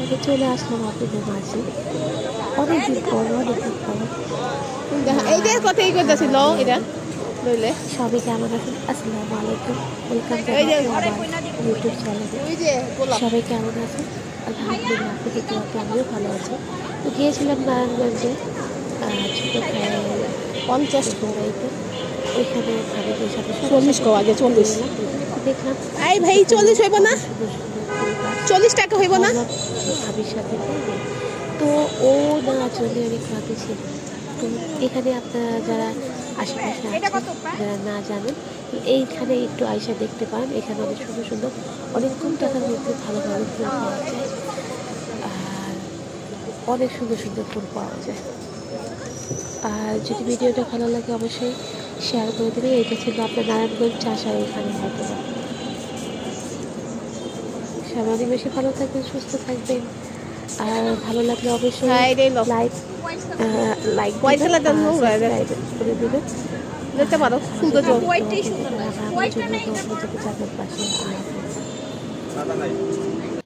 আমি চলে আসলাম আপনাদের মাঝে অনেকদিন পর এইটার কথাই কইতাছিল এটা বুঝলে সবাই কেমন আছেন? আসসালামু আলাইকুম, ওয়েলকাম আমার ইউটিউব চ্যানেলে। সবাই কেমন আছেন? আলহামদুলিল্লাহ, আপনাদের দোয়াতে আমিও ভালো আছি। তো গিয়েছিলাম নারায়ণগঞ্জে ছোট ভাইয়ের 50 বাড়িতে। ওইখানে ভাবিদের সাথে 40 কো আগে 40 দেখলাম এই ভাই 40 হইব না সুন্দর সুন্দর ফুল গাছ 40 টাকা হইব না ভাবির সাথে করবে। তো ও না চলে অনেক ভাবি ছিল। তো এখানে আপনারা যারা আশেপাশে আছেন, যারা না জানেন, তো এইখানে একটু আয়সা দেখতে পান। এখানে অনেক সুন্দর সুন্দর অনেক কম টাকার মধ্যে ভালো ভালো ফুল পাওয়া যায়, আর অনেক সুন্দর সুন্দর ফুল পাওয়া যায়। আর যদি ভিডিওটা ভালো লাগে অবশ্যই শেয়ার করে দেবে। এটা ছিল আপনার নারায়ণগঞ্জ চাষার এখানে হয়তো। সবাই অনেক বেশি ভালো থাকবেন, সুস্থ থাকবেন। আর ভালো লাগলে অবশ্যই লাইক করে দেবেন। দেখতে পারো সুন্দর পাশে